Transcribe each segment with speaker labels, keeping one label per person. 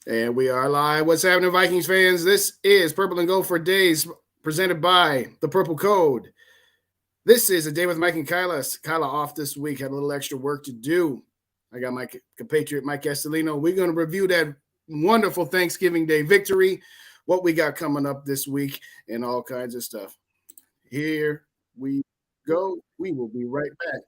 Speaker 1: And we are live. What's happening, Vikings fans? This is Purple and Gold for Days, presented by the Purple Code. This is a day with Mike and Kyla. Kyla off this week, had a little extra work to do. I got my compatriot, Mike Castellino. We're going to review that wonderful Thanksgiving Day victory, what we got coming up this week, and all kinds of stuff. Here we go. We will be right back.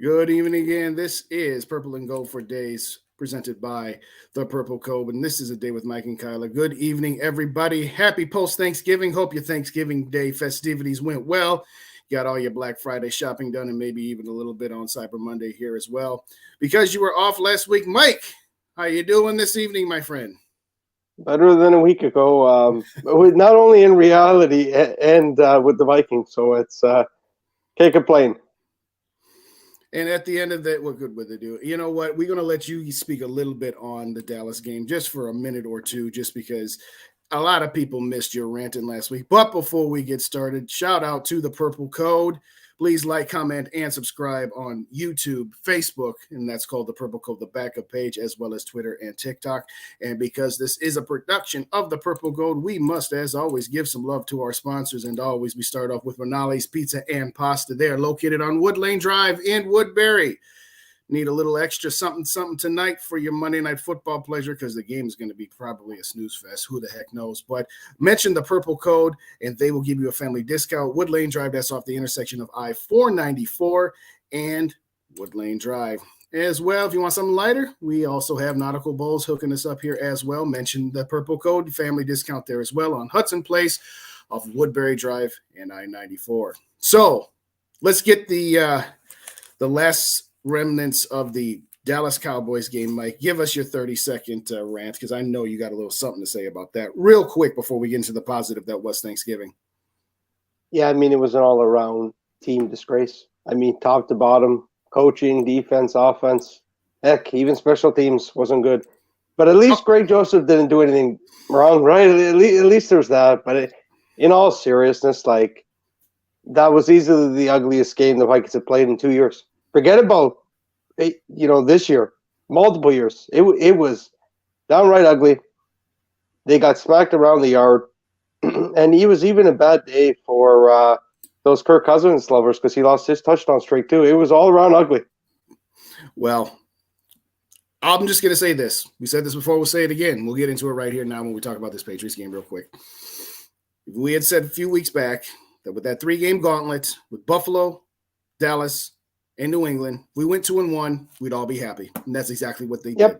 Speaker 1: Good evening again. This is Purple and Gold for Days, presented by the Purple Code. And this is a day with Mike and Kyla. Good evening, everybody. Happy post-Thanksgiving. Hope your Thanksgiving Day festivities went well. Got all your Black Friday shopping done and maybe even a little bit on Cyber Monday here as well. Because you were off last week, Mike, how you doing this evening, my friend?
Speaker 2: Better than a week ago. Not only in reality and with the Vikings, so it's can't complain.
Speaker 1: And at the end of that, what good would they do? You know what? We're going to let you speak a little bit on the Dallas game just for a minute or two, just because a lot of people missed your ranting last week. But before we get started, shout out to the Purple Code. Please like, comment, and subscribe on YouTube, Facebook, and that's called the Purple Code, the backup page, as well as Twitter and TikTok. And because this is a production of the Purple Code, we must, as always, give some love to our sponsors. And always, we start off with Rinaldi's Pizza and Pasta. They are located on Wood Lane Drive in Woodbury. Need a little extra something tonight for your Monday night football pleasure, because the game is going to be probably a snooze fest. Who the heck knows? But mention the Purple Code, and they will give you a family discount. Wood Lane Drive, that's off the intersection of I-494 and Wood Lane Drive. As well, if you want something lighter, we also have Nautical Bowls hooking us up here as well. Mention the Purple Code, family discount there as well on Hudson Place off Woodbury Drive and I-94. So let's get the last remnants of the Dallas Cowboys game. Mike, give us your 30-second rant, because I know you got a little something to say about that real quick before we get into the positive that was Thanksgiving.
Speaker 2: Yeah, I mean, it was an all-around team disgrace. I mean, top to bottom, coaching, defense, offense, heck, even special teams wasn't good. But at least Greg Joseph didn't do anything wrong, right? At least there's that. But in all seriousness, like, that was easily the ugliest game the Vikings have played in 2 years. Forget about, this year, multiple years. It was downright ugly. They got smacked around the yard, and it was even a bad day for those Kirk Cousins lovers, because he lost his touchdown streak too. It was all around ugly.
Speaker 1: Well, I'm just going to say this. We said this before. We'll say it again. We'll get into it right here now when we talk about this Patriots game real quick. We had said a few weeks back that with that 3-game gauntlet with Buffalo, Dallas, in New England, we went 2-1, we'd all be happy. And that's exactly what they did.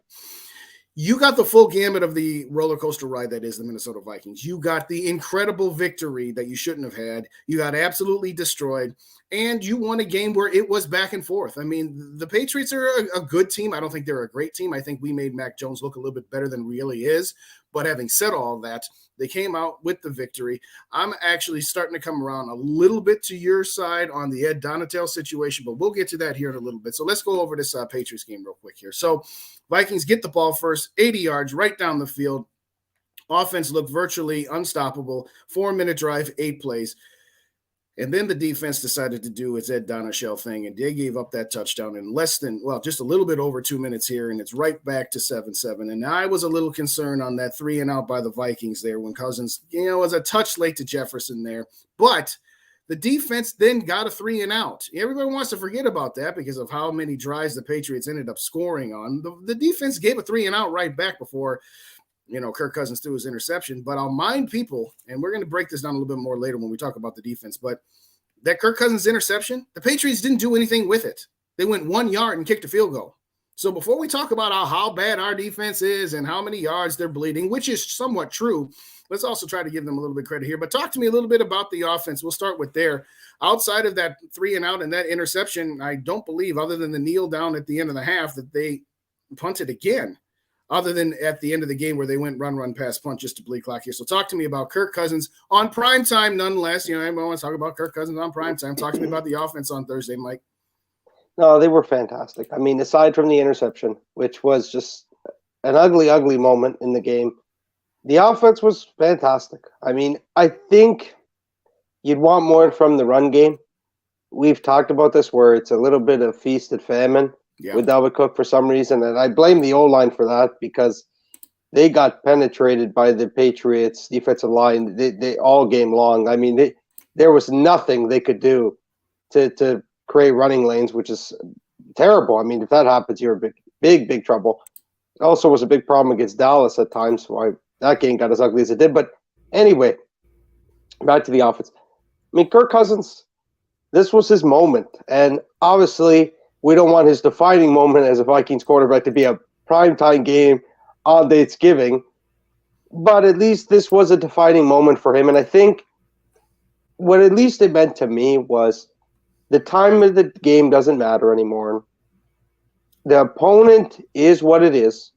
Speaker 1: You got the full gamut of the roller coaster ride that is the Minnesota Vikings. You got the incredible victory that you shouldn't have had. You got absolutely destroyed. And you won a game where it was back and forth. I mean, the Patriots are a good team. I don't think they're a great team. I think we made Mac Jones look a little bit better than really is. But having said all that, they came out with the victory. I'm actually starting to come around a little bit to your side on the Ed Donatel situation, but we'll get to that here in a little bit. So let's go over this Patriots game real quick here. So Vikings get the ball first, 80 yards right down the field. Offense looked virtually unstoppable. 4-minute drive, 8 plays. And then the defense decided to do its Ed Donatell thing, and they gave up that touchdown in just a little bit over 2 minutes here, and it's right back to 7-7. And I was a little concerned on that 3-and-out by the Vikings there when Cousins, was a touch late to Jefferson there. But the defense then got a 3-and-out. Everybody wants to forget about that because of how many drives the Patriots ended up scoring on. The defense gave a 3-and-out right back before Kirk Cousins threw his interception. But I'll mind people, and we're going to break this down a little bit more later when we talk about the defense, but that Kirk Cousins interception, the Patriots didn't do anything with it. They went 1 yard and kicked a field goal. So before we talk about how bad our defense is and how many yards they're bleeding, which is somewhat true, let's also try to give them a little bit of credit here. But talk to me a little bit about the offense. We'll start with there. Outside of that 3-and-out and that interception, I don't believe, other than the kneel down at the end of the half, that they punted again, other than at the end of the game where they went run, pass, punt just to bleed clock here. So talk to me about Kirk Cousins on primetime nonetheless. I want to talk about Kirk Cousins on primetime. Talk to me about the offense on Thursday, Mike.
Speaker 2: No, they were fantastic. I mean, aside from the interception, which was just an ugly, ugly moment in the game, The offense was fantastic. I mean, I think you'd want more from the run game. We've talked about this where it's a little bit of feast and famine with Dalvin Cook for some reason, and I blame the O-line for that because they got penetrated by the Patriots' defensive line. They all game long. I mean, there was nothing they could do to create running lanes, which is terrible. I mean, if that happens, you're in big trouble. It also was a big problem against Dallas at times, why that game got as ugly as it did. But anyway, back to the offense. I mean, Kirk Cousins, this was his moment. And obviously, we don't want his defining moment as a Vikings quarterback to be a primetime game on Thanksgiving. But at least this was a defining moment for him. And I think what at least it meant to me was the time of the game doesn't matter anymore. The opponent is what it is.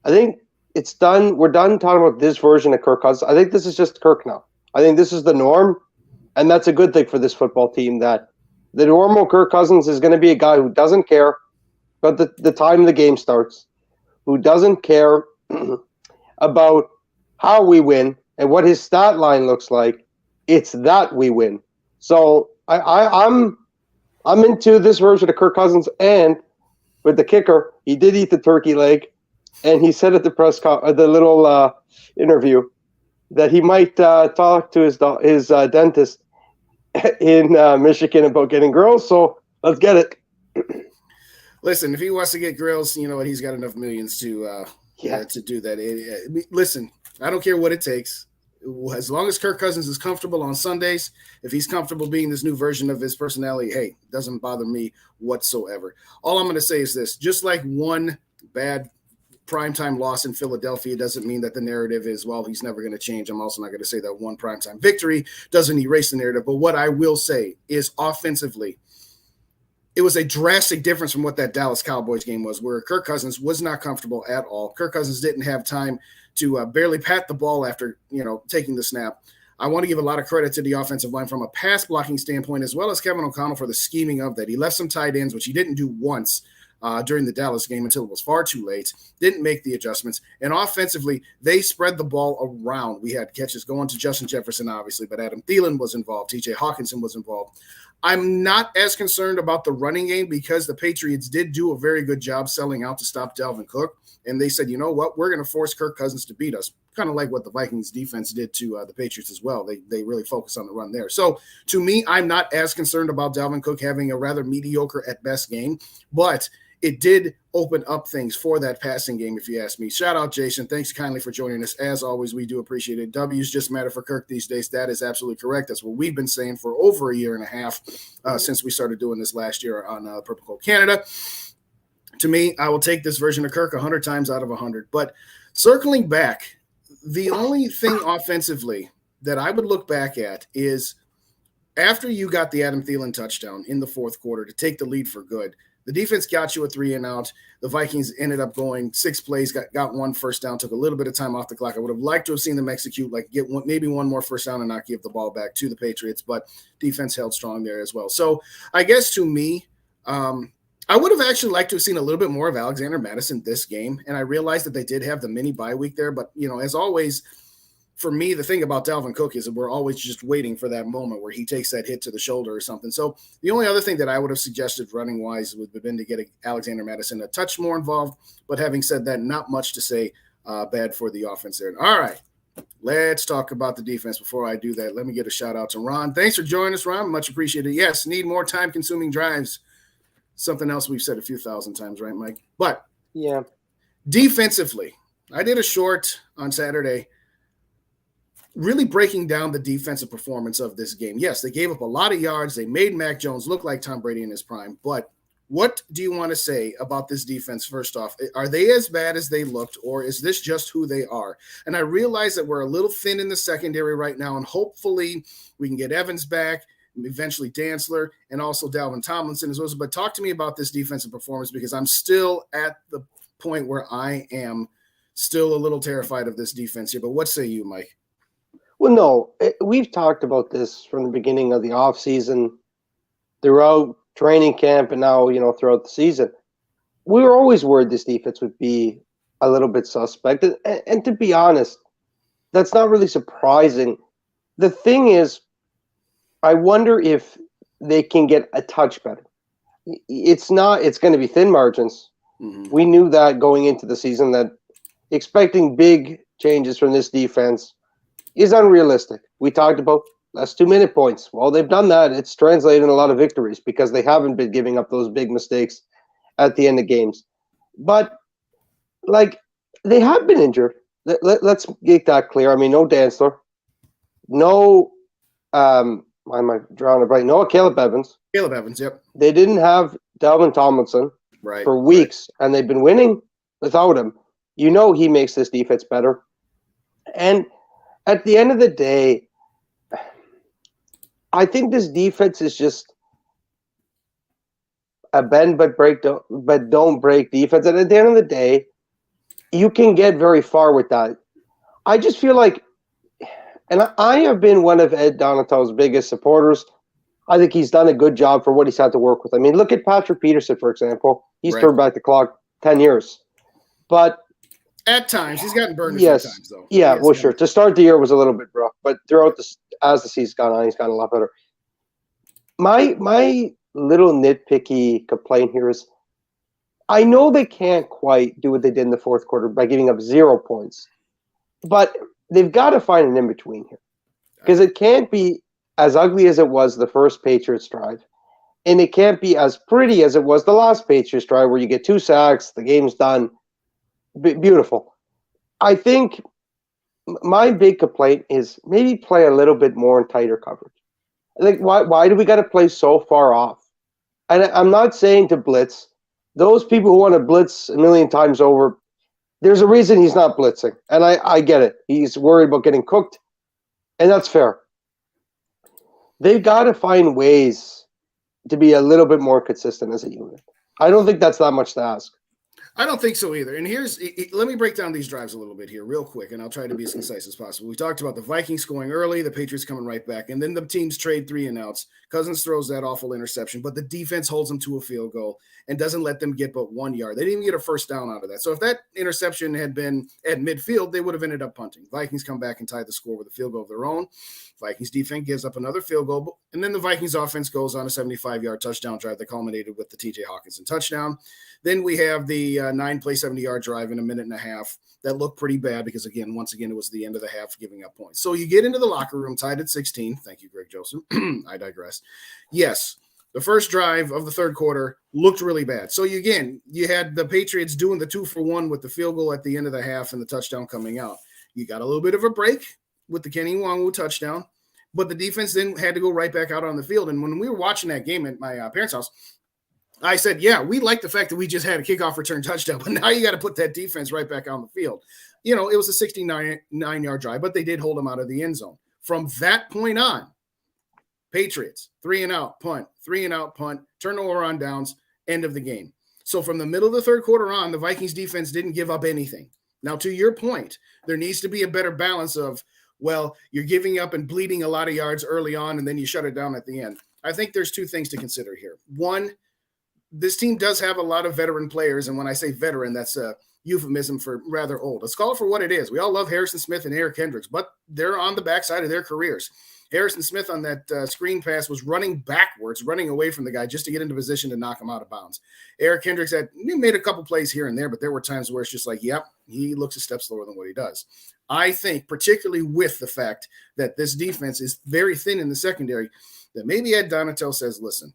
Speaker 2: I think it's done. We're done talking about this version of Kirk Cousins. I think this is just Kirk now. I think this is the norm. And that's a good thing for this football team, that the normal Kirk Cousins is going to be a guy who doesn't care about the time the game starts, who doesn't care about how we win and what his stat line looks like. It's that we win. So I'm into this version of Kirk Cousins, and with the kicker, he did eat the turkey leg, and he said at the the little interview that he might talk to his dentist in Michigan about getting grills. So let's get it.
Speaker 1: Listen, if he wants to get grills, you know what? He's got enough millions to do that. Listen, I don't care what it takes. As long as Kirk Cousins is comfortable on Sundays, if he's comfortable being this new version of his personality, hey, doesn't bother me whatsoever. All I'm going to say is this: just like one bad primetime loss in Philadelphia doesn't mean that the narrative is, well, he's never going to change. I'm also not going to say that one primetime victory doesn't erase the narrative. But what I will say is offensively, it was a drastic difference from what that Dallas Cowboys game was, where Kirk Cousins was not comfortable at all. Kirk Cousins didn't have time to barely pat the ball after, taking the snap. I want to give a lot of credit to the offensive line from a pass blocking standpoint, as well as Kevin O'Connell for the scheming of that. He left some tight ends, which he didn't do once during the Dallas game until it was far too late, didn't make the adjustments. And offensively, they spread the ball around. We had catches going to Justin Jefferson, obviously, but Adam Thielen was involved. TJ Hawkinson was involved. I'm not as concerned about the running game because the Patriots did do a very good job selling out to stop Dalvin Cook. And they said, you know what, we're going to force Kirk Cousins to beat us, kind of like what the Vikings defense did to the Patriots as well. They really focus on the run there. So to me, I'm not as concerned about Dalvin Cook having a rather mediocre at best game, but it did open up things for that passing game, if you ask me. Shout out, Jason. Thanks kindly for joining us. As always, we do appreciate it. W's just matter for Kirk these days. That is absolutely correct. That's what we've been saying for over a year and a half since we started doing this last year on Purple Cold Canada. To me, I will take this version of Kirk 100 times out of 100. But circling back, the only thing offensively that I would look back at is after you got the Adam Thielen touchdown in the fourth quarter to take the lead for good, the defense got you a 3-and-out. The Vikings ended up going 6 plays, got one first down, took a little bit of time off the clock. I would have liked to have seen them execute, maybe one more first down and not give the ball back to the Patriots, but defense held strong there as well. So I guess to me, I would have actually liked to have seen a little bit more of Alexander Mattison this game, and I realized that they did have the mini bye week there, but, as always, for me, the thing about Dalvin Cook is that we're always just waiting for that moment where he takes that hit to the shoulder or something. So the only other thing that I would have suggested running-wise would have been to get Alexander Mattison a touch more involved. But having said that, not much to say bad for the offense there. All right, let's talk about the defense. Before I do that, let me get a shout-out to Ron. Thanks for joining us, Ron. Much appreciated. Yes, need more time-consuming drives. Something else we've said a few thousand times, right, Mike? But
Speaker 2: yeah,
Speaker 1: defensively, I did a short on Saturday really breaking down the defensive performance of this game. Yes, they gave up a lot of yards. They made Mac Jones look like Tom Brady in his prime. But what do you want to say about this defense first off? Are they as bad as they looked, or is this just who they are? And I realize that we're a little thin in the secondary right now, and hopefully we can get Evans back, eventually Dantzler, and also Dalvin Tomlinson as well. But talk to me about this defensive performance, because I'm still at the point where I am still a little terrified of this defense here. But what say you, Mike?
Speaker 2: Well, no, we've talked about this from the beginning of the offseason, throughout training camp, and now, throughout the season. We were always worried this defense would be a little bit suspect. And to be honest, that's not really surprising. The thing is, I wonder if they can get a touch better. It's going to be thin margins.
Speaker 1: Mm-hmm.
Speaker 2: We knew that going into the season, that expecting big changes from this defense is unrealistic. We talked about less 2-minute points. Well, they've done that. It's translated in a lot of victories because they haven't been giving up those big mistakes at the end of games. But, like, they have been injured. Let's get that clear. I mean, no Dantzler. No, why am I drawing a blank? No Caleb Evans.
Speaker 1: Caleb Evans, yep.
Speaker 2: They didn't have Dalvin Tomlinson for weeks, and they've been winning without him. You know he makes this defense better. And at the end of the day, I think this defense is just a bend but don't break defense. And at the end of the day, you can get very far with that. I just feel like, and I have been one of Ed Donatel's biggest supporters. I think he's done a good job for what he's had to work with. I mean, look at Patrick Peterson, for example. He's turned back the clock 10 years. But
Speaker 1: at times, he's gotten burned a few times, though.
Speaker 2: Yeah, well, sure. To start the year was a little bit rough, but throughout as the season's gone on, he's gotten a lot better. My little nitpicky complaint here is, I know they can't quite do what they did in the fourth quarter by giving up 0 points, but they've got to find an in-between here, because it can't be as ugly as it was the first Patriots drive, and it can't be as pretty as it was the last Patriots drive where you get 2 sacks, the game's done. Beautiful. I think my big complaint is maybe play a little bit more in tighter coverage. Like, why do we got to play so far off? And I'm not saying to blitz. Those people who want to blitz a million times over, there's a reason he's not blitzing. And I get it. He's worried about getting cooked, and that's fair. They've got to find ways to be a little bit more consistent as a unit. I don't think that's that much to ask.
Speaker 1: I don't think so either. And let me break down these drives a little bit here real quick, and I'll try to be as concise as possible. We talked about the Vikings scoring early, the Patriots coming right back, and then the teams trade 3 and outs. Cousins throws that awful interception, but the defense holds them to a field goal and doesn't let them get but 1 yard. They didn't even get a first down out of that. So if that interception had been at midfield, they would have ended up punting. Vikings come back and tie the score with a field goal of their own. Vikings defense gives up another field goal, and then the Vikings offense goes on a 75-yard touchdown drive that culminated with the T.J. Hawkinson touchdown. Then we have the 9-play, 70-yard drive in a minute and a half that looked pretty bad because, once again, it was the end of the half giving up points. So you get into the locker room tied at 16. Thank you, Greg Joseph. I digress. Yes, the first drive of the third quarter looked really bad. So, you had the Patriots doing the 2-for-1 with the field goal at the end of the half and the touchdown coming out. You got a little bit of a break with the Kenny Nwangwu touchdown, but the defense then had to go right back out on the field. And when we were watching that game at my parents' house, I said, yeah, we like the fact that we just had a kickoff return touchdown, but now you got to put that defense right back on the field. It was a 69-yard drive, but they did hold them out of the end zone. From that point on, Patriots, 3-and-out, punt, 3-and-out, punt, turnover on downs, end of the game. So from the middle of the third quarter on, the Vikings defense didn't give up anything. Now, to your point, there needs to be a better balance of, well, you're giving up and bleeding a lot of yards early on, and then you shut it down at the end. I think there's 2 things to consider here. One, this team does have a lot of veteran players, and when I say veteran, that's a euphemism for rather old. Let's call it for what it is. We all love Harrison Smith and Eric Kendricks, but they're on the backside of their careers. Harrison Smith on that screen pass was running backwards, running away from the guy just to get into position to knock him out of bounds. Eric Kendricks made a couple plays here and there, but there were times where it's just like, yep, he looks a step slower than what he does. I think, particularly with the fact that this defense is very thin in the secondary, that maybe Ed Donatel says, listen,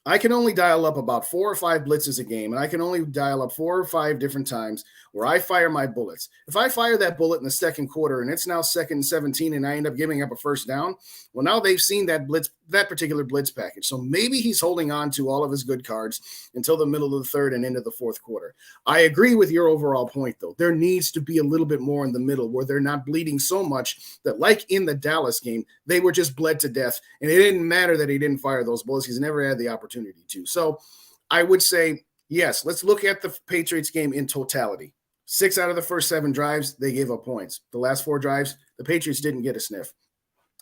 Speaker 1: I can only dial up about 4 or 5 blitzes a game, and I can only dial up 4 or 5 different times where I fire my bullets. If I fire that bullet in the second quarter and it's now 2nd and 17 and I end up giving up a first down, well, now they've seen that particular blitz package. So maybe he's holding on to all of his good cards until the middle of the third and into the fourth quarter. I agree with your overall point, though. There needs to be a little bit more in the middle where they're not bleeding so much that, like in the Dallas game, they were just bled to death, and it didn't matter that he didn't fire those bullets. He's never had the opportunity to. So I would say, yes, let's look at the Patriots game in totality. 6 out of the first 7 drives, they gave up points. The last 4 drives, the Patriots didn't get a sniff.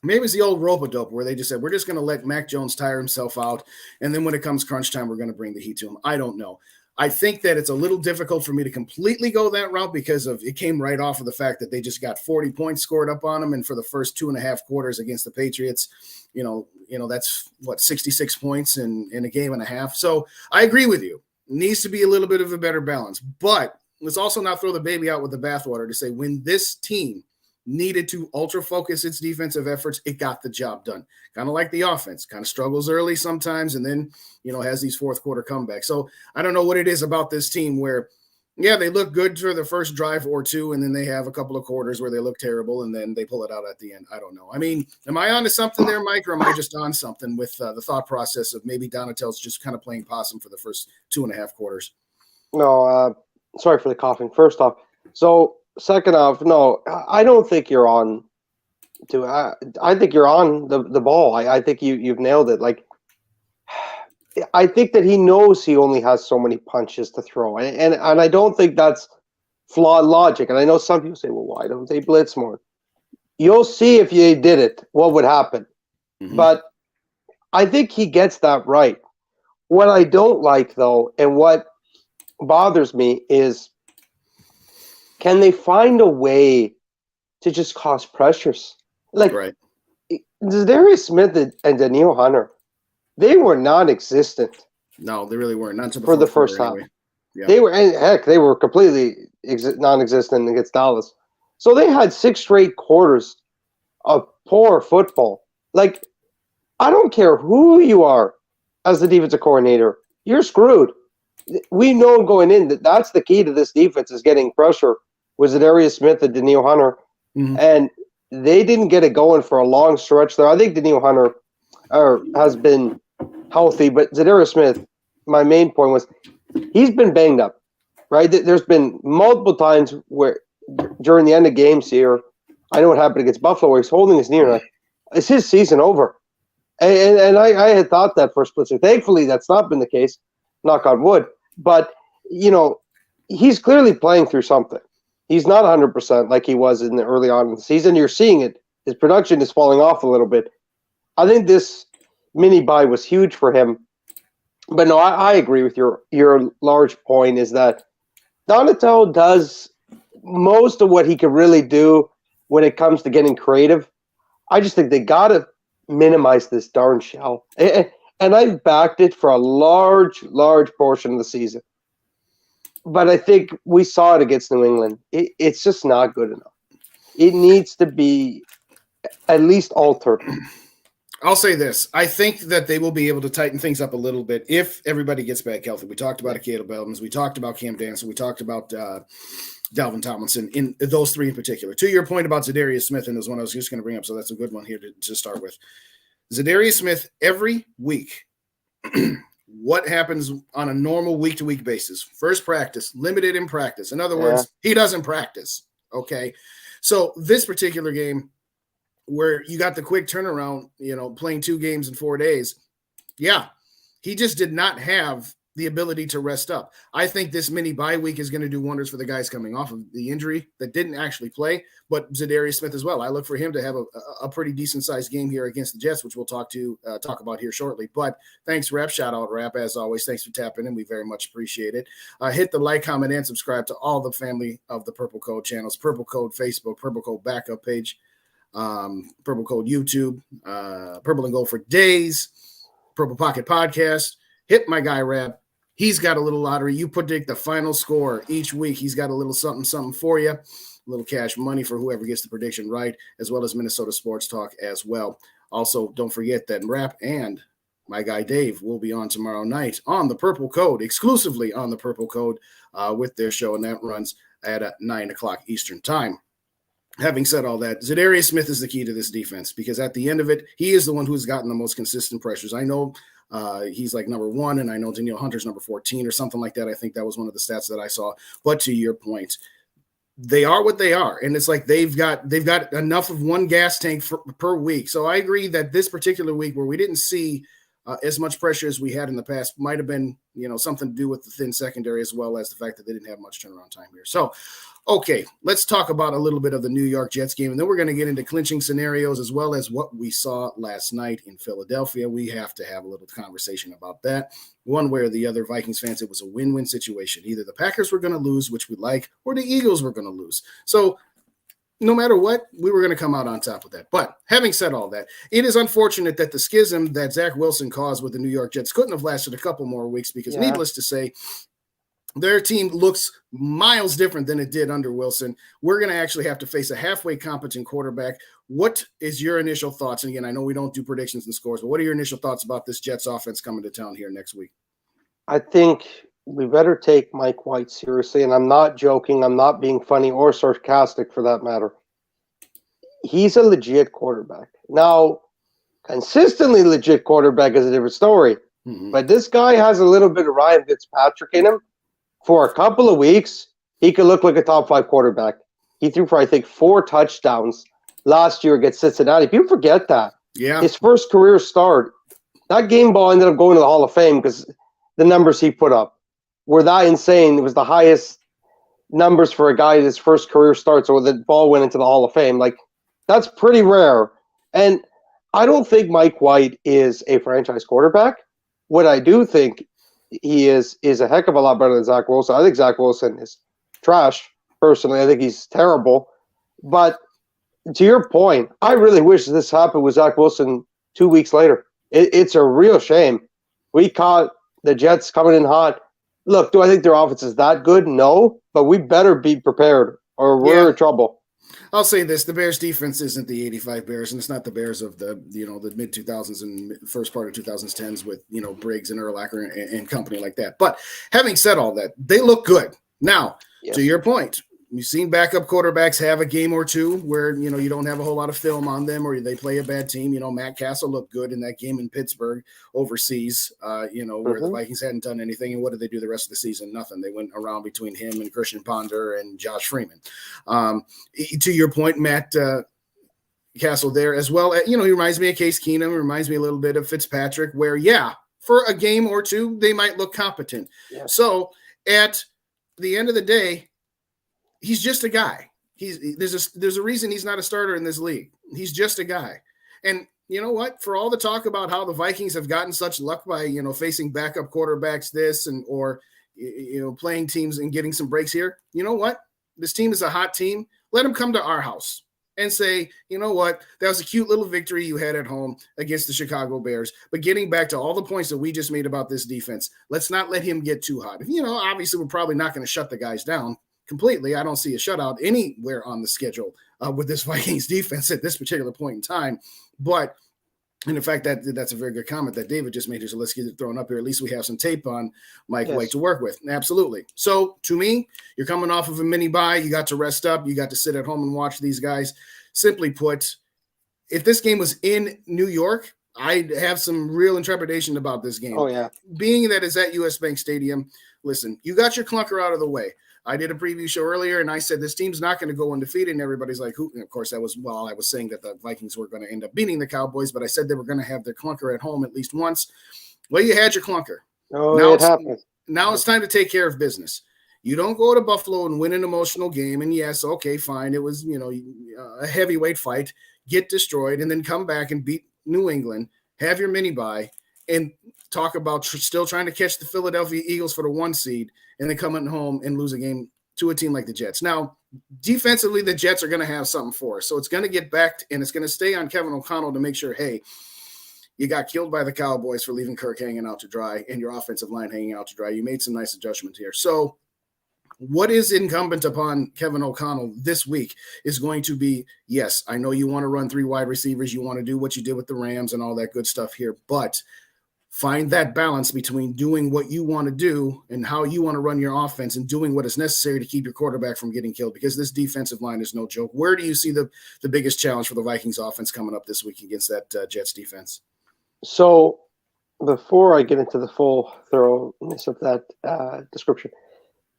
Speaker 1: Maybe it's the old rope-a-dope where they just said, we're just going to let Mac Jones tire himself out, and then when it comes crunch time, we're going to bring the heat to him. I don't know. I think that it's a little difficult for me to completely go that route because it came right off of the fact that they just got 40 points scored up on them. And for the first 2.5 quarters against the Patriots, that's 66 points in a game and a half. So I agree with you. It needs to be a little bit of a better balance, but let's also not throw the baby out with the bathwater to say when this team needed to ultra focus its defensive efforts, it got the job done. Kind of like the offense, kind of struggles early sometimes and then, has these fourth quarter comebacks. So I don't know what it is about this team where, they look good for the first drive or two, and then they have a couple of quarters where they look terrible, and then they pull it out at the end. I don't know. I mean, am I on to something there, Mike, or am I just on something with the thought process of maybe Donatel's just kind of playing possum for the first 2.5 quarters?
Speaker 2: No, sorry for the coughing. First off, so second off, no, I don't think you're on to. I think you're on the ball. I think you've nailed it. Like, I think that he knows he only has so many punches to throw, and I don't think that's flawed logic. And I know some people say, well, why don't they blitz more? You'll see if they did it, what would happen. Mm-hmm. But I think he gets that right. What I don't like, though, and what bothers me is, can they find a way to just cause pressures? Like, right. Zadarius Smith and Danielle Hunter, they were non-existent.
Speaker 1: No, they really weren't. Not
Speaker 2: for the first half. Anyway. Yeah. They were, and heck, they were completely non-existent against Dallas. So they had 6 straight quarters of poor football. Like, I don't care who you are as the defensive coordinator, you're screwed. We know going in that that's the key to this defense is getting pressure with Zadarius Smith and Danielle Hunter. Mm-hmm. And they didn't get it going for a long stretch there. I think Danielle Hunter has been healthy, but Zadarius Smith, my main point was he's been banged up, right? There's been multiple times where during the end of games here, I know what happened against Buffalo where he's holding his knee and is his season over? And I had thought that for a split second. Thankfully, that's not been the case, knock on wood. But, he's clearly playing through something. He's not 100% like he was in the early on in the season. You're seeing it. His production is falling off a little bit. I think this mini bye was huge for him. But no, I agree with your large point is that Donatel does most of what he can really do when it comes to getting creative. I just think they got to minimize this darn shell. And I've backed it for a large portion of the season. But I think we saw it against New England. It's just not good enough. It needs to be at least altered.
Speaker 1: I'll say this. I think that they will be able to tighten things up a little bit if everybody gets back healthy. We talked about Caleb Elms. We talked about Cam Danson. We talked about Dalvin Tomlinson, in those 3 in particular. To your point about Zadarius Smith, and there's one I was just going to bring up, so that's a good one here to start with. Zadarius Smith, every week, what happens on a normal week-to-week basis? First practice, limited in practice. In other words, he doesn't practice, okay? So this particular game where you got the quick turnaround, playing 2 games in 4 days, he just did not have the ability to rest up. I think this mini bye week is going to do wonders for the guys coming off of the injury that didn't actually play, but Zadarius Smith as well. I look for him to have a pretty decent-sized game here against the Jets, which we'll talk about here shortly. But thanks, Rap. Shout out, Rap, as always. Thanks for tapping in. We very much appreciate it. Hit the like, comment, and subscribe to all the family of the Purple Code channels, Purple Code Facebook, Purple Code Backup page, Purple Code YouTube, Purple and Gold for Days, Purple Pocket Podcast. Hit my guy, Rap. He's got a little lottery. You predict the final score each week. He's got a little something for you, a little cash money for whoever gets the prediction right, as well as Minnesota Sports Talk as well. Also, don't forget that Rap and my guy Dave will be on tomorrow night on the Purple Code, exclusively on the Purple Code with their show, and that runs at 9 o'clock Eastern time. Having said all that, Zadarius Smith is the key to this defense because at the end of it, he is the one who's gotten the most consistent pressures. I know he's like number 1, and I know Danielle Hunter's number 14 or something like that. I think that was one of the stats that I saw. But to your point, they are what they are, and it's like they've got enough of one gas tank per week. So I agree that this particular week where we didn't see as much pressure as we had in the past might have been something to do with the thin secondary as well as the fact that they didn't have much turnaround time here. So, okay, let's talk about a little bit of the New York Jets game, and then we're going to get into clinching scenarios as well as what we saw last night in Philadelphia. We have to have a little conversation about that. One way or the other, Vikings fans, it was a win-win situation. Either the Packers were going to lose, which we like, or the Eagles were going to lose. So no matter what, we were going to come out on top with that. But having said all that, it is unfortunate that the schism that Zach Wilson caused with the New York Jets couldn't have lasted a couple more weeks because needless to say, their team looks miles different than it did under Wilson. We're going to actually have to face a halfway competent quarterback. What is your initial thoughts? And again, I know we don't do predictions and scores, but what are your initial thoughts about this Jets offense coming to town here next week?
Speaker 2: I think we better take Mike White seriously, and I'm not joking. I'm not being funny or sarcastic for that matter. He's a legit quarterback. Now, consistently legit quarterback is a different story, but this guy has a little bit of Ryan Fitzpatrick in him. For a couple of weeks, he could look like a top 5 quarterback. He threw for, I think, 4 touchdowns last year against Cincinnati. People forget that.
Speaker 1: Yeah.
Speaker 2: His first career start, that game ball ended up going to the Hall of Fame because the numbers he put up were that insane. It was the highest numbers for a guy in his first career start, so the ball went into the Hall of Fame. Like, that's pretty rare. And I don't think Mike White is a franchise quarterback. What I do think he is a heck of a lot better than Zach Wilson. I think Zach Wilson is trash, personally. I think he's terrible. But to your point, I really wish this happened with Zach Wilson 2 weeks later. It's a real shame. We caught the Jets coming in hot. Look, do I think their offense is that good? No, but we better be prepared or we're in trouble.
Speaker 1: I'll say this: the Bears' defense isn't the '85 Bears, and it's not the Bears of the mid 2000s and first part of 2010s with Briggs and Urlacher and company like that. But having said all that, they look good. Now, to your point, you've seen backup quarterbacks have a game or two where you don't have a whole lot of film on them, or they play a bad team. Matt Castle looked good in that game in Pittsburgh overseas. Where the Vikings hadn't done anything, and what did they do the rest of the season? Nothing. They went around between him and Christian Ponder and Josh Freeman. To your point, Matt Castle there as well. He reminds me of Case Keenum. Reminds me a little bit of Fitzpatrick. Where for a game or two they might look competent. Yeah. So at the end of the day, he's just a guy. There's a reason he's not a starter in this league. He's just a guy. And you know what? For all the talk about how the Vikings have gotten such luck by, facing backup quarterbacks or playing teams and getting some breaks here, you know what? This team is a hot team. Let them come to our house and say, you know what? That was a cute little victory you had at home against the Chicago Bears. But getting back to all the points that we just made about this defense, let's not let him get too hot. Obviously we're probably not going to shut the guys down completely. I don't see a shutout anywhere on the schedule with this Vikings defense at this particular point in time. But in fact, that's a very good comment that David just made here. So let's get it thrown up here. At least we have some tape on Mike White to work with. Absolutely. So to me, you're coming off of a mini bye. You got to rest up. You got to sit at home and watch these guys. Simply put, if this game was in New York, I'd have some real intrepidation about this game.
Speaker 2: Oh, yeah.
Speaker 1: Being that it's at US Bank Stadium, listen, you got your clunker out of the way. I did a preview show earlier, and I said this team's not going to go undefeated, and everybody's like, who? And of course, that was while I was saying that the Vikings were going to end up beating the Cowboys, but I said they were going to have their clunker at home at least once. Well, you had your clunker.
Speaker 2: Oh, now it happened.
Speaker 1: Now it's time to take care of business. You don't go to Buffalo and win an emotional game, and yes, okay, fine. It was, a heavyweight fight, get destroyed, and then come back and beat New England, have your mini-bye, and talk about still trying to catch the Philadelphia Eagles for the 1 seed, and then coming home and lose a game to a team like the Jets. Now, defensively, the Jets are going to have something for us. So it's going to get back, and it's going to stay on Kevin O'Connell to make sure, hey, you got killed by the Cowboys for leaving Kirk hanging out to dry and your offensive line hanging out to dry. You made some nice adjustments here. So what is incumbent upon Kevin O'Connell this week is going to be, yes, I know you want to run 3 wide receivers. You want to do what you did with the Rams and all that good stuff here, but find that balance between doing what you want to do and how you want to run your offense and doing what is necessary to keep your quarterback from getting killed, because this defensive line is no joke. Where do you see the biggest challenge for the Vikings offense coming up this week against that Jets defense?
Speaker 2: So before I get into the full thoroughness of that description,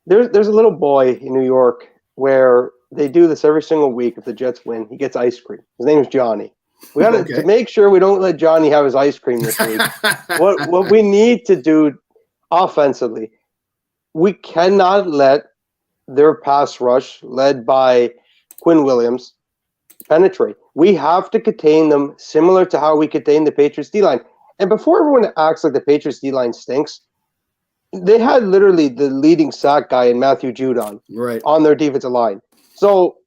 Speaker 2: there's a little boy in New York where they do this every single week. If the Jets win, he gets ice cream. His name is Johnny. We got to make sure we don't let Johnny have his ice cream this week. What we need to do, offensively, we cannot let their pass rush, led by Quinn Williams, penetrate. We have to contain them similar to how we contain the Patriots D-line. And before everyone acts like the Patriots D-line stinks, they had literally the leading sack guy in Matthew Judon on their defensive line. So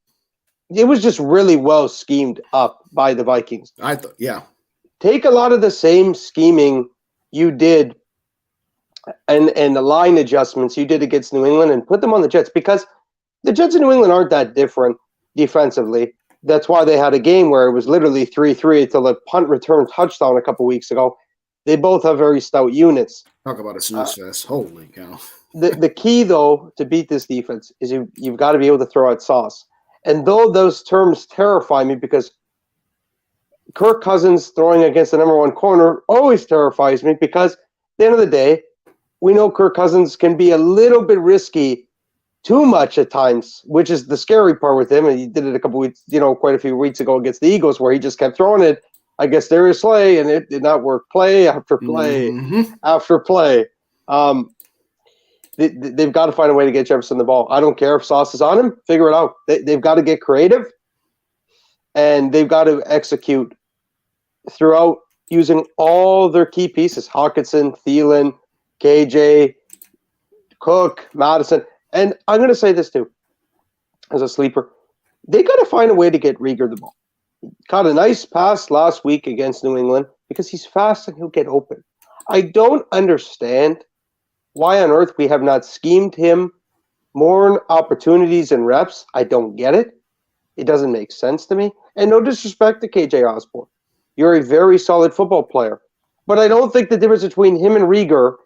Speaker 2: it was just really well schemed up by the Vikings. Take a lot of the same scheming you did and the line adjustments you did against New England and put them on the Jets, because the Jets in New England aren't that different defensively. That's why they had a game where it was literally 3-3 until a punt return touchdown a couple weeks ago. They both have very stout units.
Speaker 1: Talk about a snooze fest. Holy cow.
Speaker 2: The key, though, to beat this defense is you've got to be able to throw out sauce. And though those terms terrify me, because Kirk Cousins throwing against the number one corner always terrifies me, because at the end of the day, we know Kirk Cousins can be a little bit risky, too much at times, which is the scary part with him. And he did it a couple weeks, quite a few weeks ago against the Eagles, where he just kept throwing it against Darius Slay, and it did not work. Play after play after play. They've got to find a way to get Jefferson the ball. I don't care if Sauce is on him. Figure it out. They've got to get creative, and they've got to execute throughout using all their key pieces: Hawkinson, Thielen, KJ, Cook, Madison. And I'm going to say this too, as a sleeper. They got to find a way to get Rieger the ball. He caught a nice pass last week against New England because he's fast and he'll get open. I don't understand why on earth we have not schemed him more opportunities and reps. I don't get it. It doesn't make sense to me. And no disrespect to KJ Osborne. You're a very solid football player. But I don't think the difference between him and Rieger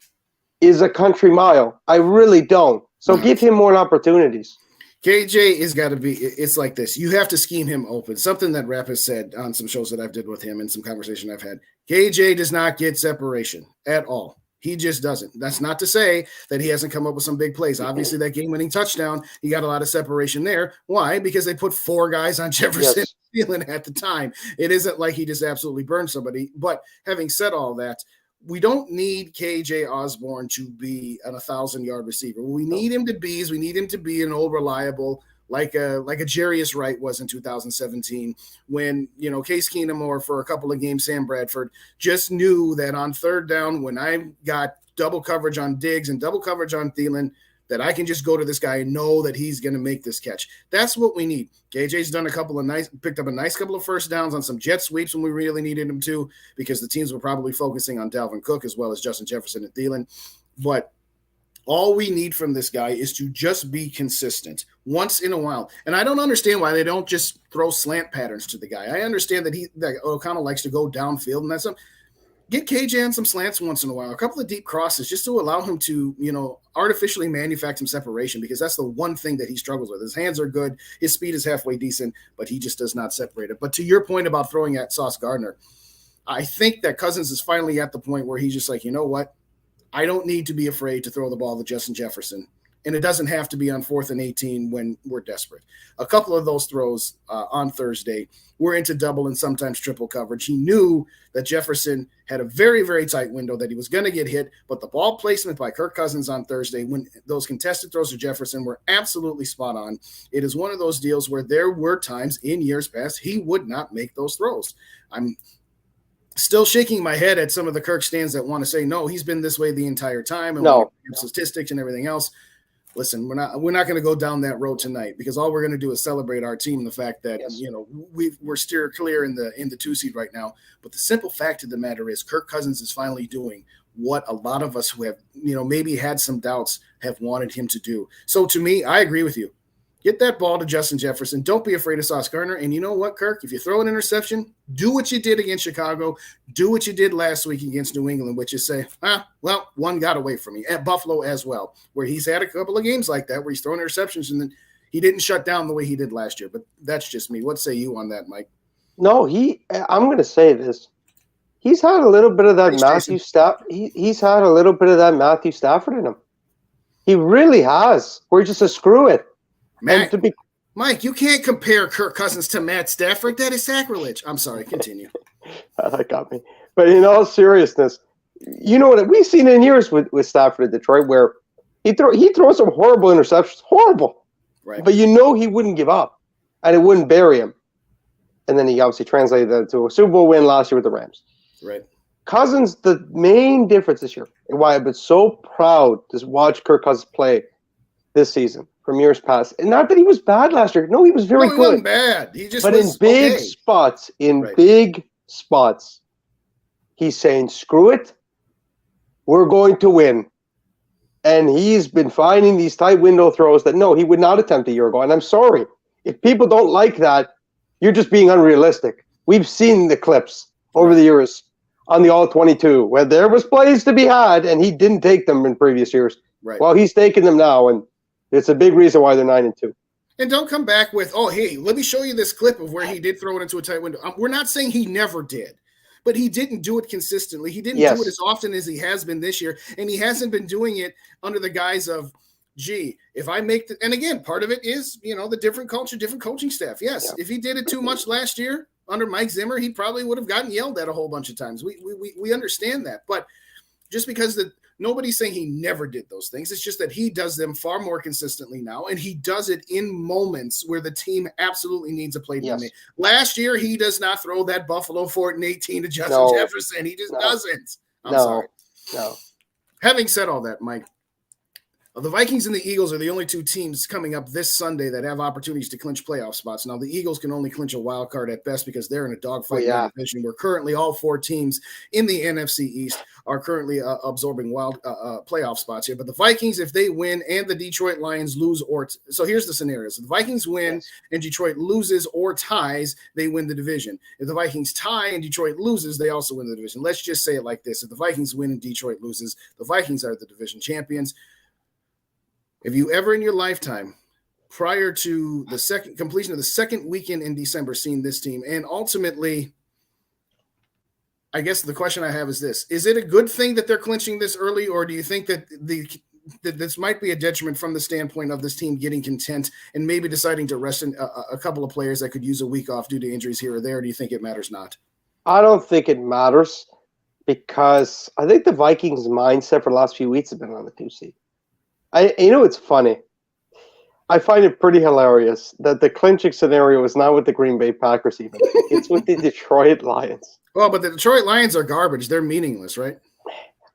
Speaker 2: is a country mile. I really don't. So give him more opportunities.
Speaker 1: KJ is got to be – it's like this. You have to scheme him open. Something that Rap has said on some shows that I've did with him and some conversation I've had. KJ does not get separation at all. He just doesn't. That's not to say that he hasn't come up with some big plays. Obviously, that game-winning touchdown, he got a lot of separation there. Why? Because they put 4 guys on Jefferson Thielen at the time. It isn't like he just absolutely burned somebody. But having said all that, we don't need KJ Osborne to be an 1,000-yard receiver. What we need him to be is we need him to be an old reliable, like a Jarius Wright was in 2017 when, Case Keenum or for a couple of games, Sam Bradford just knew that on third down when I got double coverage on Diggs and double coverage on Thielen, that I can just go to this guy and know that he's going to make this catch. That's what we need. KJ's done picked up a nice couple of first downs on some jet sweeps when we really needed him to, because the teams were probably focusing on Dalvin Cook as well as Justin Jefferson and Thielen. But all we need from this guy is to just be consistent once in a while. And I don't understand why they don't just throw slant patterns to the guy. I understand that O'Connell likes to go downfield, and that's something. Get KJ on some slants once in a while, a couple of deep crosses, just to allow him to, artificially manufacture some separation, because that's the one thing that he struggles with. His hands are good. His speed is halfway decent, but he just does not separate it. But to your point about throwing at Sauce Gardner, I think that Cousins is finally at the point where he's just like, you know what? I don't need to be afraid to throw the ball to Justin Jefferson. And it doesn't have to be on 4th and 18 when we're desperate. A couple of those throws on Thursday were into double and sometimes triple coverage. He knew that Jefferson had a very, very tight window that he was going to get hit, but the ball placement by Kirk Cousins on Thursday, when those contested throws to Jefferson were absolutely spot on. It is one of those deals where there were times in years past he would not make those throws. I'm still shaking my head at some of the Kirk stands that want to say, no, he's been this way the entire time, and statistics and everything else. Listen, we're not going to go down that road tonight, because all we're going to do is celebrate our team, the fact that we're steer clear in the 2 seed right now. But the simple fact of the matter is, Kirk Cousins is finally doing what a lot of us who have maybe had some doubts have wanted him to do. So to me, I agree with you. Get that ball to Justin Jefferson. Don't be afraid of Sauce Gardner. And you know what, Kirk? If you throw an interception, do what you did against Chicago. Do what you did last week against New England, which is say, one got away from me. At Buffalo as well, where he's had a couple of games like that where he's throwing interceptions and then he didn't shut down the way he did last year. But that's just me. What say you on that, Mike?
Speaker 2: No, I'm going to say this. He's had a little bit of that He's had a little bit of that Matthew Stafford in him. He really has. Where he just says, screw it.
Speaker 1: Mike, you can't compare Kirk Cousins to Matt Stafford. That is sacrilege. I'm sorry. Continue.
Speaker 2: That got me. But in all seriousness, you know what we've seen in years with Stafford at Detroit, where he throws some horrible interceptions, horrible,
Speaker 1: Right.
Speaker 2: but you know he wouldn't give up, and it wouldn't bury him. And then he obviously translated that to a Super Bowl win last year with the Rams.
Speaker 1: Right.
Speaker 2: Cousins, the main difference this year, and why I've been so proud to watch Kirk Cousins play this season from years past, and not that he was bad last year. No, he was very good. He
Speaker 1: wasn't bad. He just
Speaker 2: but
Speaker 1: was
Speaker 2: in big
Speaker 1: okay.
Speaker 2: spots,
Speaker 1: Right.
Speaker 2: big spots, he's saying, "Screw it, we're going to win." And he's been finding these tight window throws that no, he would not attempt a year ago. And I'm sorry if people don't like that. You're just being unrealistic. We've seen the clips over the years on the All-22 where there was plays to be had, and he didn't take them in previous years.
Speaker 1: Right.
Speaker 2: Well, he's taking them now, and it's a big reason why they're 9-2.
Speaker 1: And don't come back with, oh, hey, let me show you this clip of where he did throw it into a tight window. We're not saying he never did, but he didn't do it consistently. He didn't do it as often as he has been this year, and he hasn't been doing it under the guise of, gee, if I make and again, part of it is, the different culture, different coaching staff. Yes, if he did it too much last year under Mike Zimmer, he probably would have gotten yelled at a whole bunch of times. We understand that, but just because nobody's saying he never did those things. It's just that he does them far more consistently now, and he does it in moments where the team absolutely needs a play to be made. Last year, he does not throw that Buffalo 4-18 to Justin Jefferson. He just doesn't. I'm sorry.
Speaker 2: No.
Speaker 1: Having said all that, Mike, the Vikings and the Eagles are the only two teams coming up this Sunday that have opportunities to clinch playoff spots. Now, the Eagles can only clinch a wild card at best because they're in a dogfight division where currently all four teams in the NFC East are currently absorbing wild playoff spots here. But the Vikings, if they win and the Detroit Lions lose so here's the scenario. So the Vikings win and Detroit loses or ties, they win the division. If the Vikings tie and Detroit loses, they also win the division. Let's just say it like this. If the Vikings win and Detroit loses, the Vikings are the division champions. If you ever in your lifetime, prior to the completion of the second weekend in December, seen this team, and ultimately, I guess the question I have is this: is it a good thing that they're clinching this early, or do you think that that this might be a detriment from the standpoint of this team getting content and maybe deciding to rest a couple of players that could use a week off due to injuries here or there? Or do you think it matters not?
Speaker 2: I don't think it matters because I think the Vikings' mindset for the last few weeks has been on the 2 seed. It's funny. I find it pretty hilarious that the clinching scenario is not with the Green Bay Packers even. It's with the Detroit Lions.
Speaker 1: Well, but the Detroit Lions are garbage. They're meaningless, right?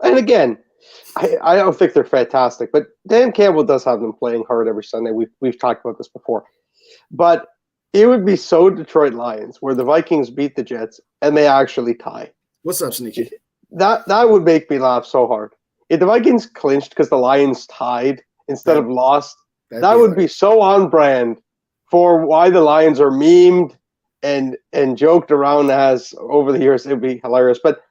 Speaker 2: And again, I don't think they're fantastic, but Dan Campbell does have them playing hard every Sunday. We've talked about this before. But it would be so Detroit Lions where the Vikings beat the Jets and they actually tie.
Speaker 1: What's up, Sneaky?
Speaker 2: That would make me laugh so hard. If the Vikings clinched because the Lions tied instead of lost, that would be so on brand for why the Lions are memed and joked around as over the years. It would be hilarious. But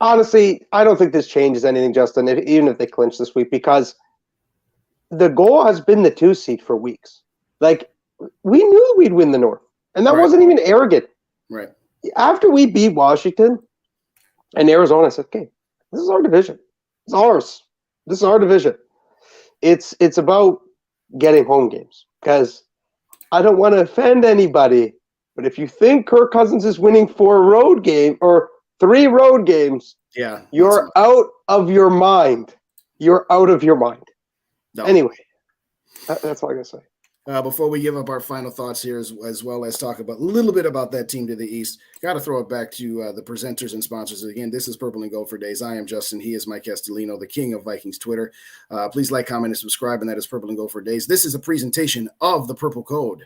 Speaker 2: honestly, I don't think this changes anything, Justin, even if they clinch this week, because the goal has been the 2 seed for weeks. Like, we knew we'd win the North, and that wasn't even arrogant.
Speaker 1: Right.
Speaker 2: After we beat Washington and Arizona, I said, okay, this is our division. It's ours. This is our division. It's about getting home games because I don't want to offend anybody, but if you think Kirk Cousins is winning 4 road game or 3 road games, you're out of your mind. You're out of your mind. No. Anyway, that's all I gotta say.
Speaker 1: Before we give up our final thoughts here, as well as talk about a little bit about that team to the east, got to throw it back to the presenters and sponsors. Again, this is Purple and Gold for Days. I am Justin. He is Mike Castellino, the king of Vikings Twitter. Please like, comment, and subscribe, and that is Purple and Gold for Days. This is a presentation of the Purple Code.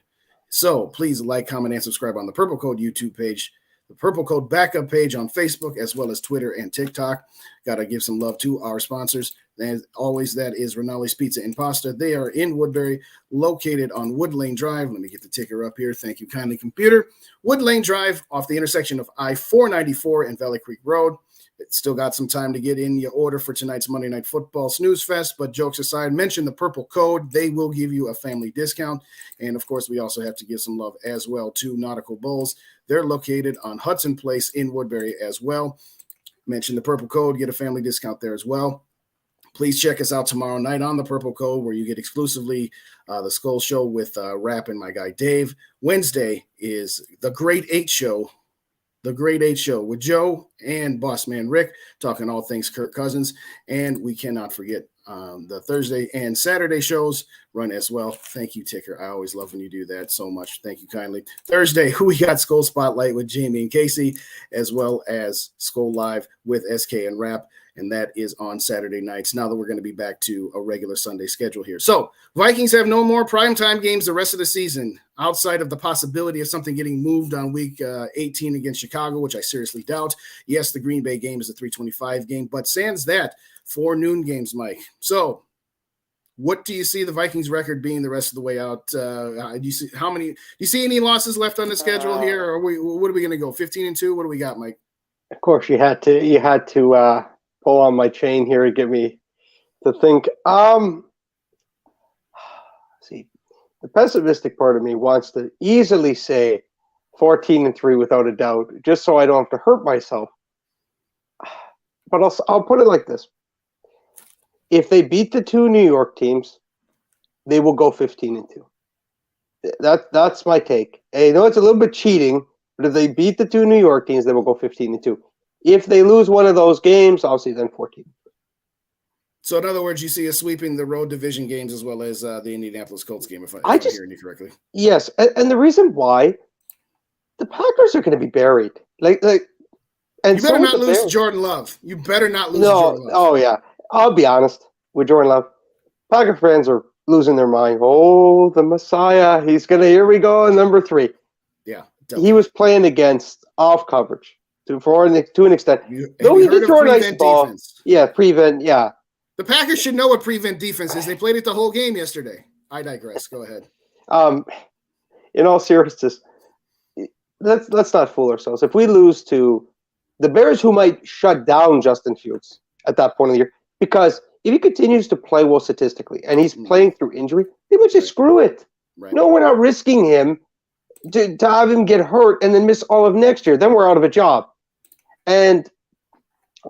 Speaker 1: So please like, comment, and subscribe on the Purple Code YouTube page, the Purple Code backup page on Facebook, as well as Twitter and TikTok. Got to give some love to our sponsors. As always, that is Rinaldi's Pizza and Pasta. They are in Woodbury, located on Wood Lane Drive. Let me get the ticker up here. Thank you kindly, computer. Wood Lane Drive off the intersection of I-494 and Valley Creek Road. It's still got some time to get in your order for tonight's Monday Night Football Snooze Fest, but jokes aside, mention the Purple Code. They will give you a family discount. And, of course, we also have to give some love as well to Nautical Bulls. They're located on Hudson Place in Woodbury as well. Mention the Purple Code, get a family discount there as well. Please check us out tomorrow night on the Purple Code, where you get exclusively the SKOL'd Show with Rap and my guy Dave. Wednesday is the Great 8 Show, The Grade 8 Show with Joe and Boss Man Rick, talking all things Kirk Cousins. And we cannot forget the Thursday and Saturday shows run as well. Thank you, Ticker. I always love when you do that so much. Thank you kindly. Thursday, we got SKOL'd Spotlight with Jamie and Casey, as well as SKOL'd Live with SK and Rap. And that is on Saturday nights, now that we're going to be back to a regular Sunday schedule here. So Vikings have no more primetime games the rest of the season, outside of the possibility of something getting moved on week 18 against Chicago, which I seriously doubt. Yes, the Green Bay game is a 3:25 game, but sans that, 4 noon games, Mike. So what do you see the Vikings record being the rest of the way out? Do you see any losses left on the schedule here? Or what are we going to go, 15-2? What do we got, Mike?
Speaker 2: Of course, you had to pull on my chain here and get me to think. See, the pessimistic part of me wants to easily say 14-3 without a doubt, just so I don't have to hurt myself. But I'll put it like this. If they beat the 2 New York teams, they will go 15-2. That's my take. I know it's a little bit cheating, but if they beat the 2 New York teams, they will go 15-2. If they lose one of those games, I'll see then 14.
Speaker 1: So in other words, you see us sweeping the road division games as well as the Indianapolis Colts game, if I'm hearing you correctly.
Speaker 2: Yes, and the reason why, the Packers are going to be buried. And
Speaker 1: you better not lose to Jordan Love. You better not lose to Jordan Love.
Speaker 2: Oh, yeah. I'll be honest with Jordan Love. Packer fans are losing their mind. Oh, the Messiah. Here we go, number 3.
Speaker 1: Yeah.
Speaker 2: He was playing against off coverage to an extent. Though he did throw a nice ball. Defense? Yeah, prevent, yeah.
Speaker 1: The Packers should know what prevent defense is. They played it the whole game yesterday. I digress. Go ahead.
Speaker 2: In all seriousness, let's not fool ourselves. If we lose to the Bears, who might shut down Justin Fields at that point of the year, because if he continues to play well statistically and he's playing through injury, they would just screw it. Right. No, we're not risking him to have him get hurt and then miss all of next year. Then we're out of a job. And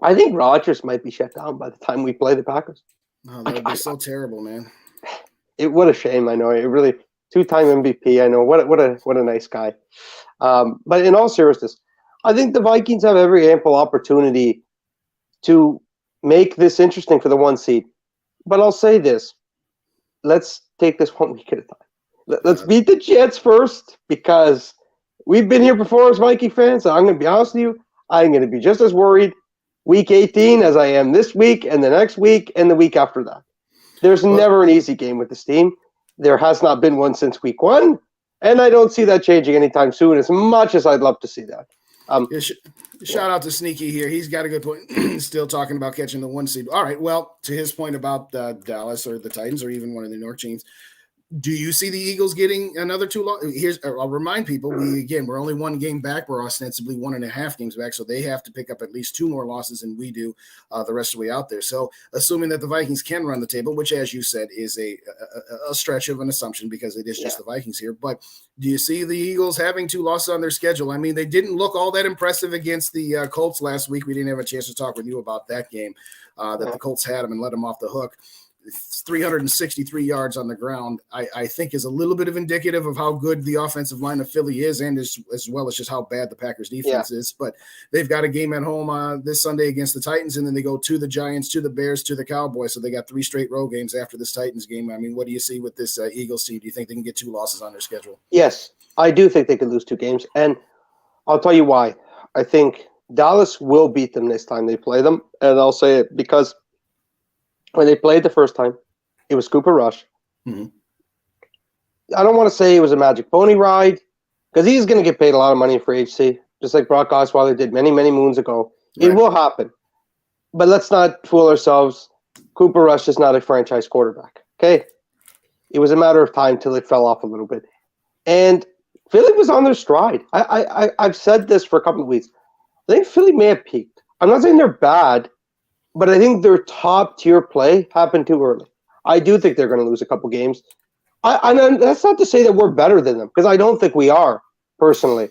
Speaker 2: I think Rodgers might be shut down by the time we play the Packers.
Speaker 1: Oh, that would be so terrible, man.
Speaker 2: What a shame. I know. It really 2-time MVP. I know. What a nice guy. But in all seriousness, I think the Vikings have every ample opportunity to make this interesting for the 1 seed. But I'll say this. Let's take this 1 week at a time. Let's beat the Jets first, because we've been here before as Viking fans. So I'm going to be honest with you. I'm going to be just as worried week 18 as I am this week and the next week and the week after that. There's never an easy game with this team. There has not been one since week 1, and I don't see that changing anytime soon, as much as I'd love to see that.
Speaker 1: Shout out to Sneaky here. He's got a good point. Still talking about catching the 1 seed. All right, well, to his point about Dallas or the Titans or even one of the New York teams, do you see the Eagles getting another 2 losses? I'll remind people, we're only 1 game back. We're ostensibly 1.5 games back, so they have to pick up at least 2 more losses than we do the rest of the way out there. So assuming that the Vikings can run the table, which, as you said, is a stretch of an assumption because it is just the Vikings here. But do you see the Eagles having 2 losses on their schedule? I mean, they didn't look all that impressive against the Colts last week. We didn't have a chance to talk with you about that game, that the Colts had them and let them off the hook. 363 yards on the ground, I think is a little bit of indicative of how good the offensive line of Philly is, and as well as just how bad the Packers defense is. But they've got a game at home this Sunday against the Titans, and then they go to the Giants, to the Bears, to the Cowboys. So they got 3 straight road games after this Titans game. I mean, what do you see with this Eagles team? Do you think they can get 2 losses on their schedule?
Speaker 2: Yes, I do think they could lose 2 games, and I'll tell you why. I think Dallas will beat them this time they play them, and I'll say it because when they played the first time, it was Cooper Rush. Mm-hmm. I don't want to say it was a magic pony ride, because he's going to get paid a lot of money for HC, just like Brock Osweiler did many, many moons ago. Right. It will happen. But let's not fool ourselves. Cooper Rush is not a franchise quarterback. Okay? It was a matter of time till it fell off a little bit. And Philly was on their stride. I've said this for a couple of weeks. I think Philly may have peaked. I'm not saying they're bad, but I think their top-tier play happened too early. I do think they're going to lose a couple games. And that's not to say that we're better than them, because I don't think we are, personally.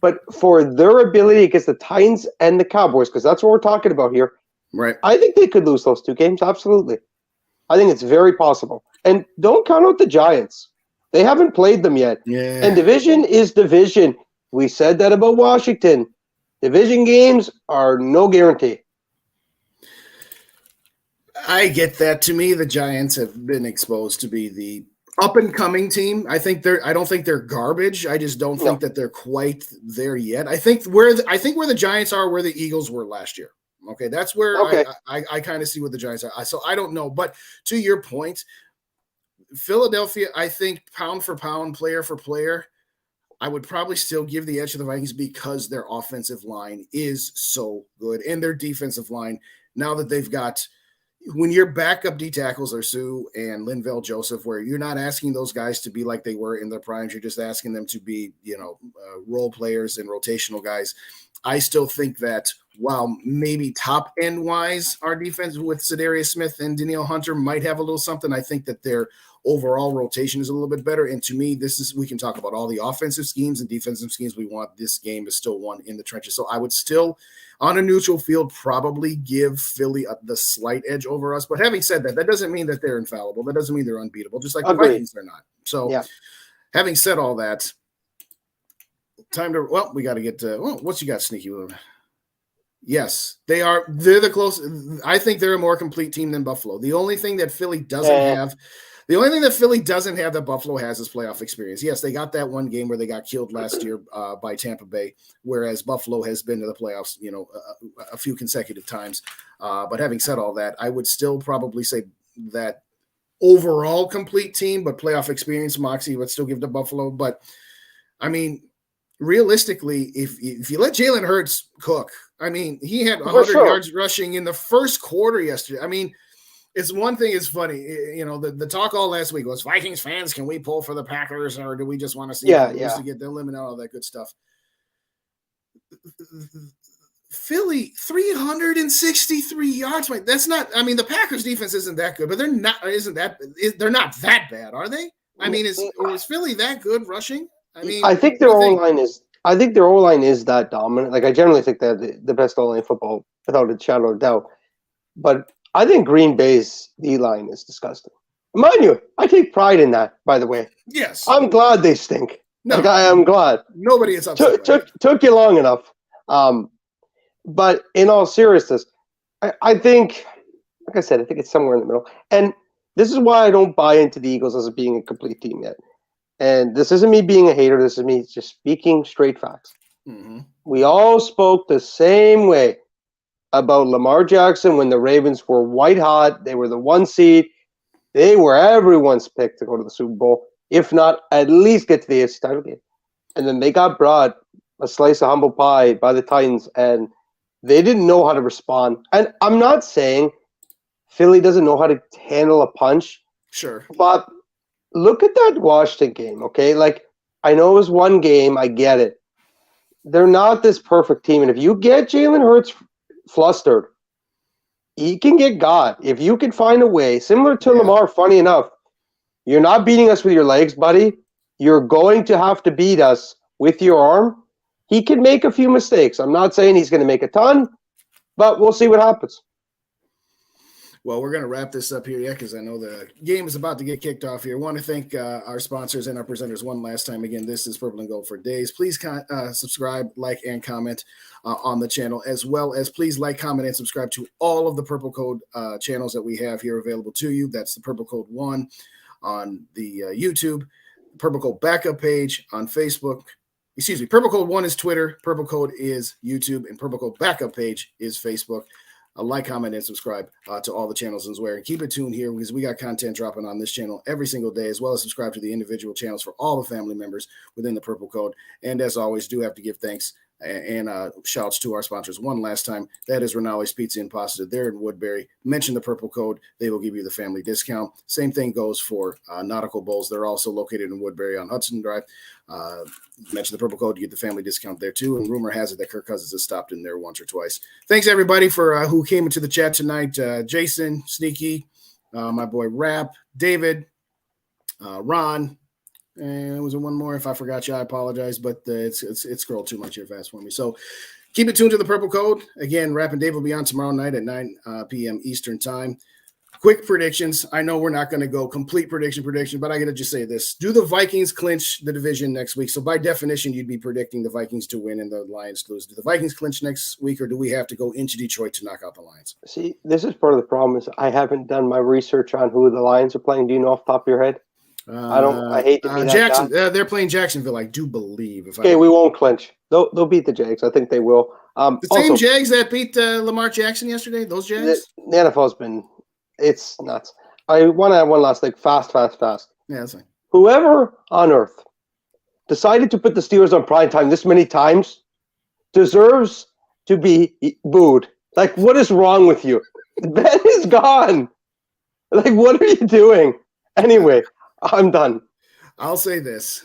Speaker 2: But for their ability against the Titans and the Cowboys, because that's what we're talking about here,
Speaker 1: right?
Speaker 2: I think they could lose those 2 games, absolutely. I think it's very possible. And don't count out the Giants. They haven't played them yet.
Speaker 1: Yeah.
Speaker 2: And division is division. We said that about Washington. Division games are no guarantee.
Speaker 1: I get that. To me, the Giants have been exposed to be the up and coming team. I don't think they're garbage. I just don't think that they're quite there yet. I think where the Giants are where the Eagles were last year. Okay, that's where I kind of see what the Giants are. So I don't know, but to your point, Philadelphia, I think pound for pound, player for player, I would probably still give the edge to the Vikings because their offensive line is so good and their defensive line. Now that they've got, when your backup D tackles are Sue and Linval Joseph, where you're not asking those guys to be like they were in their primes, you're just asking them to be, role players and rotational guys. I still think that while maybe top end wise, our defense with Za'Darius Smith and Danielle Hunter might have a little something, I think that their overall rotation is a little bit better. And to me, we can talk about all the offensive schemes and defensive schemes we want. This game is still won in the trenches. So I would still, on a neutral field, probably give Philly the slight edge over us. But having said that, that doesn't mean that they're infallible. That doesn't mean they're unbeatable, just like the Vikings are not. So having said all that, we got to get to, what you got, Sneaky? Yes, they're the closest. I think they're a more complete team than Buffalo. The only thing that Philly doesn't have that Buffalo has is playoff experience. Yes, they got that one game where they got killed last year by Tampa Bay, whereas Buffalo has been to the playoffs, a few consecutive times. But having said all that, I would still probably say that overall complete team, but playoff experience, Moxie would still give to Buffalo. But I mean, realistically, if you let Jalen Hurts cook, I mean, he had 100 yards rushing in the first quarter yesterday. I mean, it's one thing. It's funny, the talk all last week was Vikings fans. Can we pull for the Packers, or do we just want to see them lose to get them eliminated? All that good stuff. Philly 363 yards. That's not. I mean, the Packers defense isn't that good, but they're not. They're not that bad, are they? I mean, is Philly that good rushing? I mean,
Speaker 2: I think their O-line is. I think their O-line is that dominant. Like, I generally think they're the best O-line in football, without a shadow of doubt. But I think Green Bay's D-line is disgusting. Mind you, I take pride in that, by the way.
Speaker 1: Yes.
Speaker 2: I'm glad they stink.
Speaker 1: No,
Speaker 2: like, I am glad.
Speaker 1: Nobody is upset.
Speaker 2: Took you long enough. But in all seriousness, I think, like I said, I think it's somewhere in the middle. And this is why I don't buy into the Eagles as being a complete team yet. And this isn't me being a hater. This is me just speaking straight facts.
Speaker 1: Mm-hmm.
Speaker 2: We all spoke the same way about Lamar Jackson when the Ravens were white hot. They were the 1 seed. They were everyone's pick to go to the Super Bowl, if not at least get to the AFC title game. And then they got brought a slice of humble pie by the Titans, and they didn't know how to respond. And I'm not saying Philly doesn't know how to handle a punch.
Speaker 1: Sure.
Speaker 2: But look at that Washington game, okay? Like, I know it was one game. I get it. They're not this perfect team. And if you get Jalen Hurts flustered, he can get got. If you can find a way, similar to Lamar, funny enough, you're not beating us with your legs, buddy. You're going to have to beat us with your arm. He can make a few mistakes. I'm not saying he's going to make a ton, but we'll see what happens.
Speaker 1: Well, we're going to wrap this up here, because I know the game is about to get kicked off here. I want to thank our sponsors and our presenters one last time. Again, this is Purple and Gold for Days. Please subscribe, like, and comment on the channel, as well as please like, comment, and subscribe to all of the Purple Code channels that we have here available to you. That's the Purple Code 1 on the YouTube, Purple Code Backup page on Facebook. Excuse me, Purple Code 1 is Twitter, Purple Code is YouTube, and Purple Code Backup page is Facebook. Like, comment, and subscribe to all the channels as well. And keep it tuned here, because we got content dropping on this channel every single day, as well as subscribe to the individual channels for all the family members within the Purple Code. And as always, do have to give thanks and shouts to our sponsors one last time. That is Rinaldi's Pizza and Pasta. They're in Woodbury. Mention the Purple Code. They will give you the family discount. Same thing goes for Nautical Bowls. They're also located in Woodbury on Hudson Drive. Mention the Purple Code to get the family discount there too. And rumor has it that Kirk Cousins has stopped in there once or twice. Thanks everybody for who came into the chat tonight. Jason, Sneaky, my boy Rap, David, Ron, and was there one more? If I forgot you, I apologize, but it's scrolled too much here fast for me. So keep it tuned to the Purple Code. Again, Rap and Dave will be on tomorrow night at 9 p.m. Eastern time. quick predictions. I know we're not going to go complete prediction, but I got to just say this. Do the Vikings clinch the division next week? So by definition, you'd be predicting the Vikings to win and the Lions to lose. Do the Vikings clinch next week, or do we have to go into Detroit to knock out the Lions?
Speaker 2: See, this is part of the problem is I haven't done my research on who the Lions are playing. Do you know off the top of your head? I hate to be that
Speaker 1: Jackson.
Speaker 2: guy.
Speaker 1: They're playing Jacksonville, I do believe.
Speaker 2: Okay, we won't clinch. They'll beat the Jags. I think they will.
Speaker 1: The same Jags that beat Lamar Jackson yesterday, those Jags?
Speaker 2: The NFL's been – it's nuts. I want to have one last thing. Fast.
Speaker 1: Yeah, that's fine.
Speaker 2: Whoever on earth decided to put the Steelers on primetime this many times deserves to be booed. Like, what is wrong with you? Ben is gone. Like, what are you doing? Anyway, I'm done.
Speaker 1: I'll say this.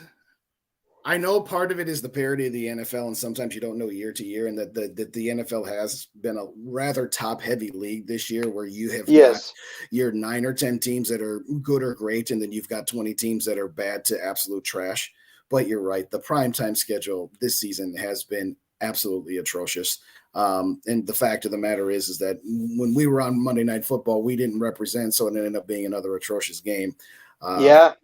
Speaker 1: I know part of it is the parity of the NFL, and sometimes you don't know year to year, and that the NFL has been a rather top-heavy league this year where you have got your 9 or 10 teams that are good or great, and then you've got 20 teams that are bad to absolute trash. But you're right. The primetime schedule this season has been absolutely atrocious. And the fact of the matter is that when we were on Monday Night Football, we didn't represent, so it ended up being another atrocious game.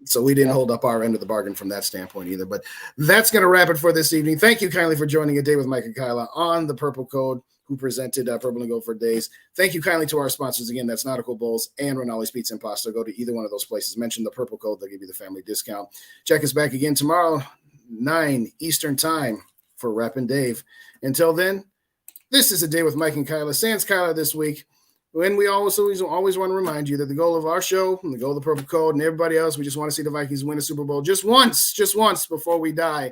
Speaker 1: So we didn't hold up our end of the bargain from that standpoint either. But that's going to wrap it for this evening. Thank you kindly for joining A Day with Mike and Kyla on the Purple Code, who presented Purple and Gold for Days. Thank you kindly to our sponsors again. That's Nautical Bowls and Rinaldi's Pizza and Pasta. Go to either one of those places. Mention the Purple Code. They'll give you the family discount. Check us back again tomorrow, 9 Eastern time for Rap and Dave. Until then, this is A Day with Mike and Kyla. Sans Kyla this week. And we always want to remind you that the goal of our show and the goal of the Purple Code and everybody else, we just want to see the Vikings win a Super Bowl just once before we die.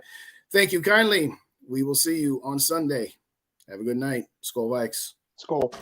Speaker 1: Thank you kindly. We will see you on Sunday. Have a good night. Skol Vikes.
Speaker 2: Skol.